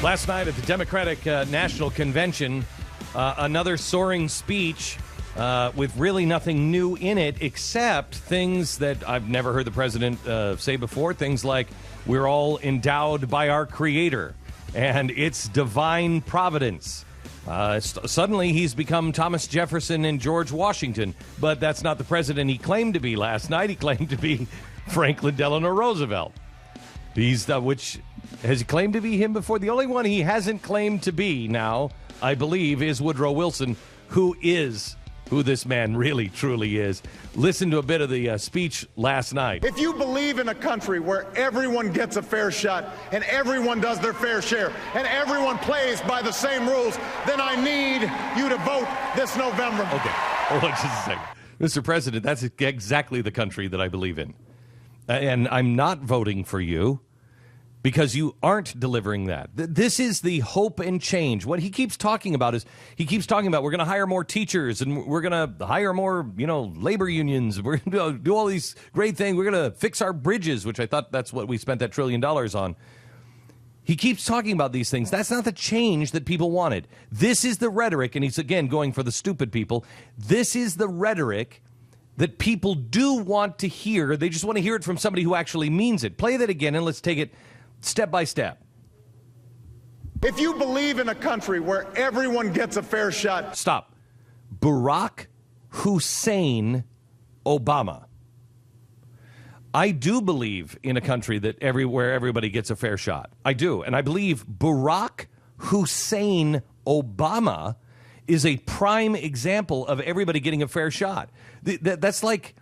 Last night at the Democratic National Convention, another soaring speech with really nothing new in it except things that I've never heard the president say before. Things like, we're all endowed by our Creator, and it's divine providence. Suddenly he's become Thomas Jefferson and George Washington, but that's not the president he claimed to be last night. He claimed to be Franklin Delano Roosevelt. Which has he claimed to be him before? The only one he hasn't claimed to be now, I believe, is Woodrow Wilson, who this man really, truly is. Listen to a bit of the speech last night. If you believe in a country where everyone gets a fair shot and everyone does their fair share and everyone plays by the same rules, then I need you to vote this November. Okay, hold on just a second. Mr. President, that's exactly the country that I believe in. And I'm not voting for you because you aren't delivering that. This is the hope and change. What he keeps talking about is we're going to hire more teachers and we're going to hire more, labor unions. We're going to do all these great things. We're going to fix our bridges, which I thought that's what we spent that $1 trillion on. He keeps talking about these things. That's not the change that people wanted. This is the rhetoric, and he's again going for the stupid people. This is the rhetoric that people do want to hear. They just want to hear it from somebody who actually means it. Play that again, and let's take it step by step. If you believe in a country where everyone gets a fair shot. Stop. Barack Hussein Obama. I do believe in a country that where everybody gets a fair shot. I do. And I believe Barack Hussein Obama is a prime example of everybody getting a fair shot. That's like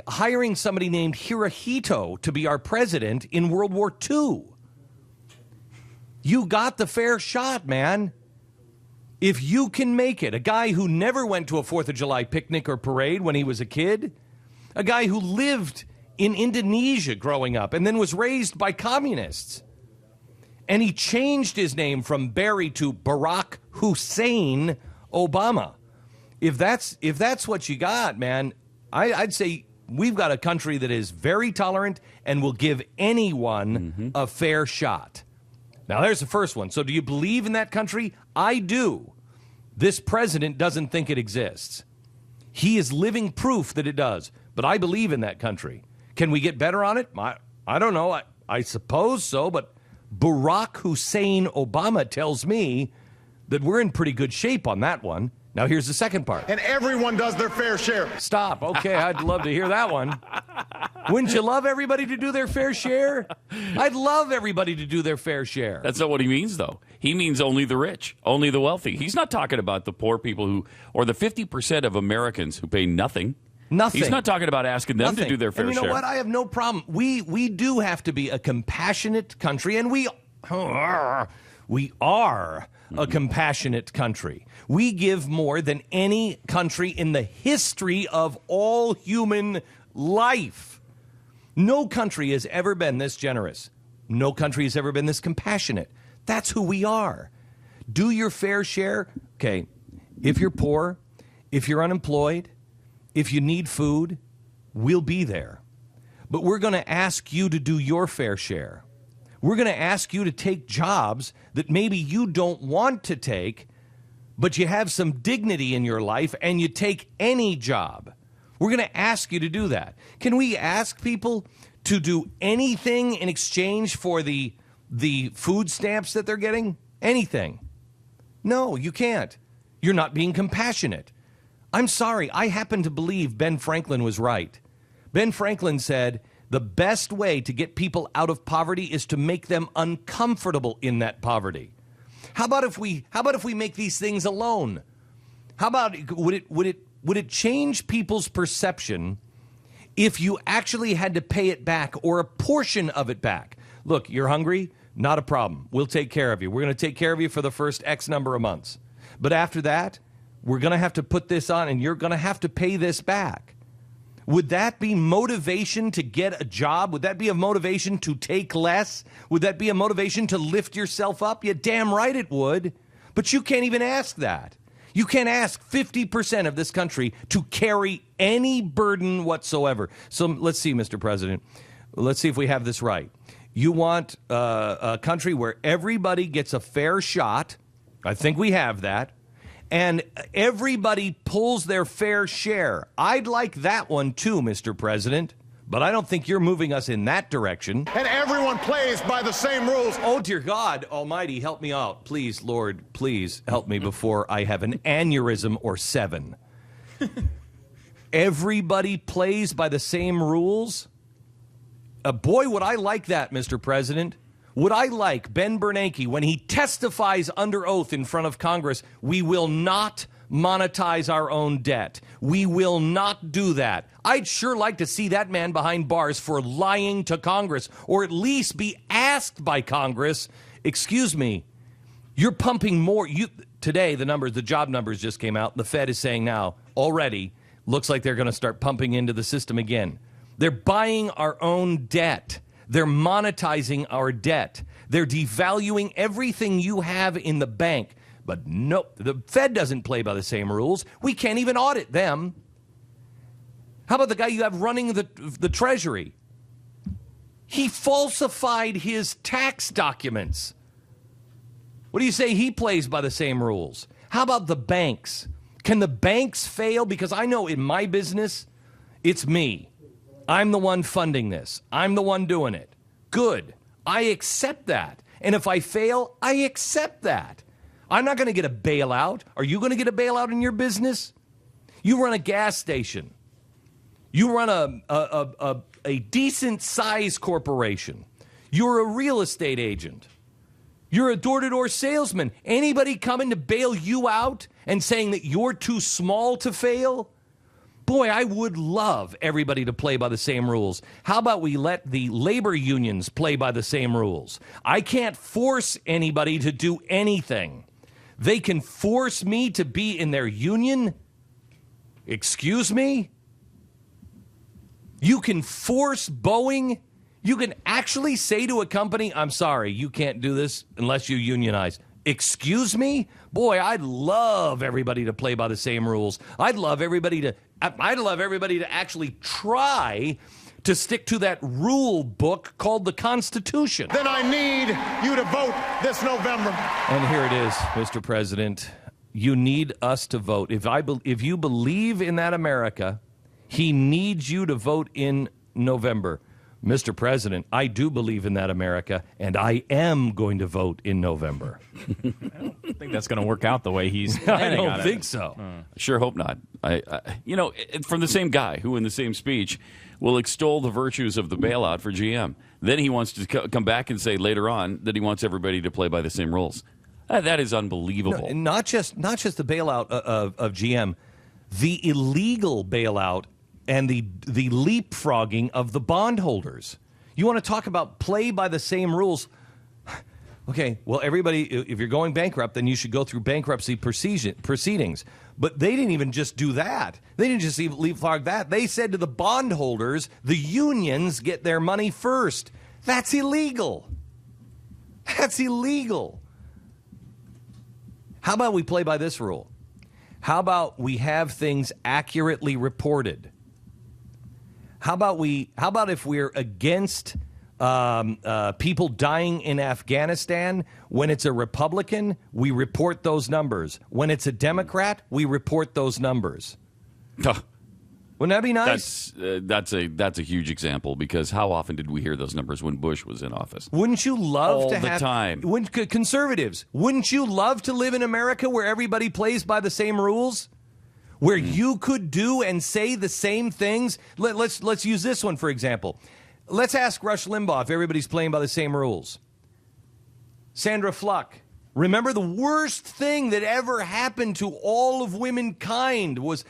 hiring somebody named Hirohito to be our president in World War II. You got the fair shot, man. If you can make it, a guy who never went to a 4th of July picnic or parade when he was a kid, a guy who lived in Indonesia growing up and then was raised by communists, and he changed his name from Barry to Barack Hussein Obama. If that's what you got, man, I'd say we've got a country that is very tolerant and will give anyone a fair shot. Now, there's the first one. So do you believe in that country? I do. This president doesn't think it exists. He is living proof that it does. But I believe in that country. Can we get better on it? I don't know. I suppose so, but Barack Hussein Obama tells me that we're in pretty good shape on that one. Now, here's the second part. And everyone does their fair share. Stop. Okay, I'd love to hear that one. Wouldn't you love everybody to do their fair share? I'd love everybody to do their fair share. That's not what he means, though. He means only the rich, only the wealthy. He's not talking about the poor people or the 50% of Americans who pay nothing. Nothing. He's not talking about asking them to do their fair share. And you know what? I have no problem. We do have to be a compassionate country, and we are a compassionate country. We give more than any country in the history of all human life. No country has ever been this generous. No country has ever been this compassionate. That's who we are. Do your fair share. Okay, if you're poor, if you're unemployed, if you need food, we'll be there. But we're going to ask you to do your fair share. We're going to ask you to take jobs that maybe you don't want to take, but you have some dignity in your life and you take any job. We're going to ask you to do that. Can we ask people to do anything in exchange for the food stamps that they're getting? Anything? No, you can't. You're not being compassionate. I'm sorry. I happen to believe Ben Franklin was right. Ben Franklin said, the best way to get people out of poverty is to make them uncomfortable in that poverty. How about if we make these things alone? How about would it change people's perception if you actually had to pay it back or a portion of it back? Look, you're hungry? Not a problem. We'll take care of you. We're going to take care of you for the first X number of months. But after that, we're going to have to put this on and you're going to have to pay this back. Would that be motivation to get a job? Would that be a motivation to take less? Would that be a motivation to lift yourself up? Yeah, damn right it would. But you can't even ask that. You can't ask 50% of this country to carry any burden whatsoever. So let's see, Mr. President. Let's see if we have this right. You want a country where everybody gets a fair shot. I think we have that. And everybody pulls their fair share. I'd like that one too, Mr. President. But I don't think you're moving us in that direction. And everyone plays by the same rules. Oh, dear God Almighty, help me out. Please, Lord, please help me before I have an aneurysm or 7. Everybody plays by the same rules? Boy, would I like that, Mr. President. Would I like Ben Bernanke, when he testifies under oath in front of Congress, we will not monetize our own debt. We will not do that. I'd sure like to see that man behind bars for lying to Congress, or at least be asked by Congress, excuse me, you're pumping more. Today, the job numbers just came out. The Fed is saying now, already, looks like they're going to start pumping into the system again. They're buying our own debt. They're monetizing our debt. They're devaluing everything you have in the bank. But nope, the Fed doesn't play by the same rules. We can't even audit them. How about the guy you have running the Treasury? He falsified his tax documents. What do you say he plays by the same rules? How about the banks? Can the banks fail? Because I know in my business, it's me. I'm the one funding this. I'm the one doing it. Good. I accept that. And if I fail, I accept that. I'm not going to get a bailout. Are you going to get a bailout in your business? You run a gas station. You run a decent-sized corporation. You're a real estate agent. You're a door-to-door salesman. Anybody coming to bail you out and saying that you're too small to fail? Boy, I would love everybody to play by the same rules. How about we let the labor unions play by the same rules? I can't force anybody to do anything. They can force me to be in their union? Excuse me? You can force Boeing? You can actually say to a company, I'm sorry, you can't do this unless you unionize. Excuse me? Boy, I'd love everybody to play by the same rules. I'd love everybody to actually try to stick to that rule book called the Constitution. Then I need you to vote this November. And here it is, Mr. President. You need us to vote. If you believe in that America, he needs you to vote in November. Mr. President, I do believe in that America, and I am going to vote in November. I don't think that's going to work out the way he's planning on it. I don't think so. I sure hope not. From the same guy who in the same speech will extol the virtues of the bailout for GM. Then he wants to come back and say later on that he wants everybody to play by the same rules. That is unbelievable. No, not just the bailout of GM, the illegal bailout and the leapfrogging of the bondholders. You want to talk about play by the same rules? Okay, well, everybody, if you're going bankrupt, then you should go through bankruptcy proceedings. But they didn't even just do that. They didn't just leapfrog that. They said to the bondholders, the unions get their money first. That's illegal. That's illegal. How about we play by this rule? How about we have things accurately reported? How about if we're against people dying in Afghanistan, when it's a Republican, we report those numbers. When it's a Democrat, we report those numbers. Wouldn't that be nice? That's a huge example, because how often did we hear those numbers when Bush was in office? Wouldn't you love all to the have time? Conservatives? Wouldn't you love to live in America where everybody plays by the same rules? Where you could do and say the same things? Let's use this one, for example. Let's ask Rush Limbaugh if everybody's playing by the same rules. Sandra Fluck. Remember, the worst thing that ever happened to all of womankind was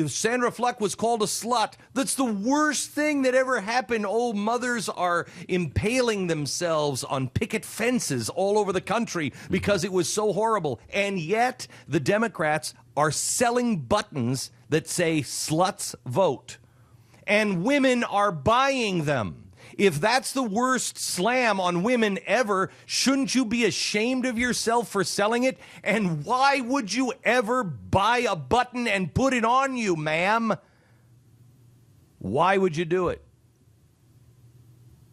Sandra Fluck was called a slut. That's the worst thing that ever happened. Oh, mothers are impaling themselves on picket fences all over the country because it was so horrible. And yet the Democrats are selling buttons that say sluts vote. And women are buying them. If that's the worst slam on women ever, shouldn't you be ashamed of yourself for selling it? And why would you ever buy a button and put it on you, ma'am? Why would you do it?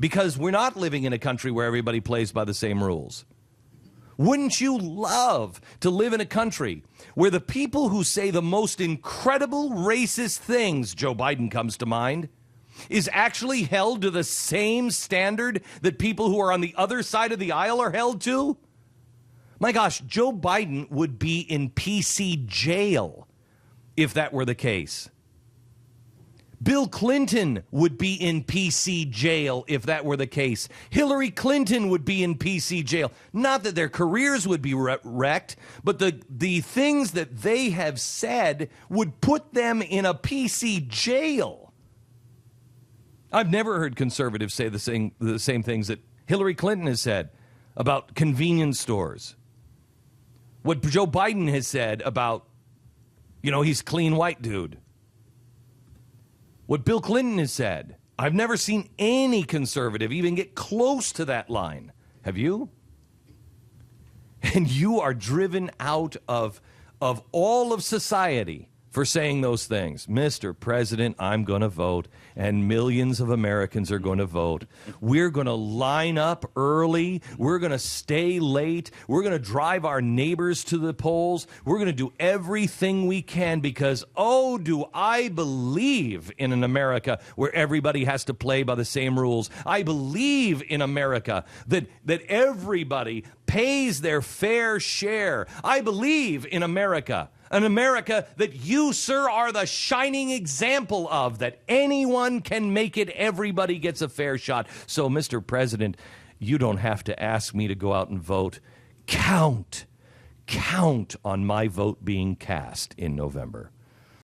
because we're not living in a country where everybody plays by the same rules. Wouldn't you love to live in a country where the people who say the most incredible racist things, Joe Biden comes to mind, is actually held to the same standard that people who are on the other side of the aisle are held to? My gosh, Joe Biden would be in PC jail if that were the case. Bill Clinton would be in PC jail if that were the case. Hillary Clinton would be in PC jail. Not that their careers would be wrecked, but the things that they have said would put them in a PC jail. I've never heard conservatives say the same things that Hillary Clinton has said about convenience stores. What Joe Biden has said about, he's a clean white dude. What Bill Clinton has said. I've never seen any conservative even get close to that line. Have you? And you are driven out of all of society for saying those things. Mr. President, I'm going to vote, and millions of Americans are going to vote. We're going to line up early. We're going to stay late. We're going to drive our neighbors to the polls. We're going to do everything we can because, oh, do I believe in an America where everybody has to play by the same rules. I believe in America that everybody pays their fair share. I believe in America. An America that you, sir, are the shining example of, that anyone can make it, everybody gets a fair shot. So, Mr. President, you don't have to ask me to go out and vote. Count on my vote being cast in November.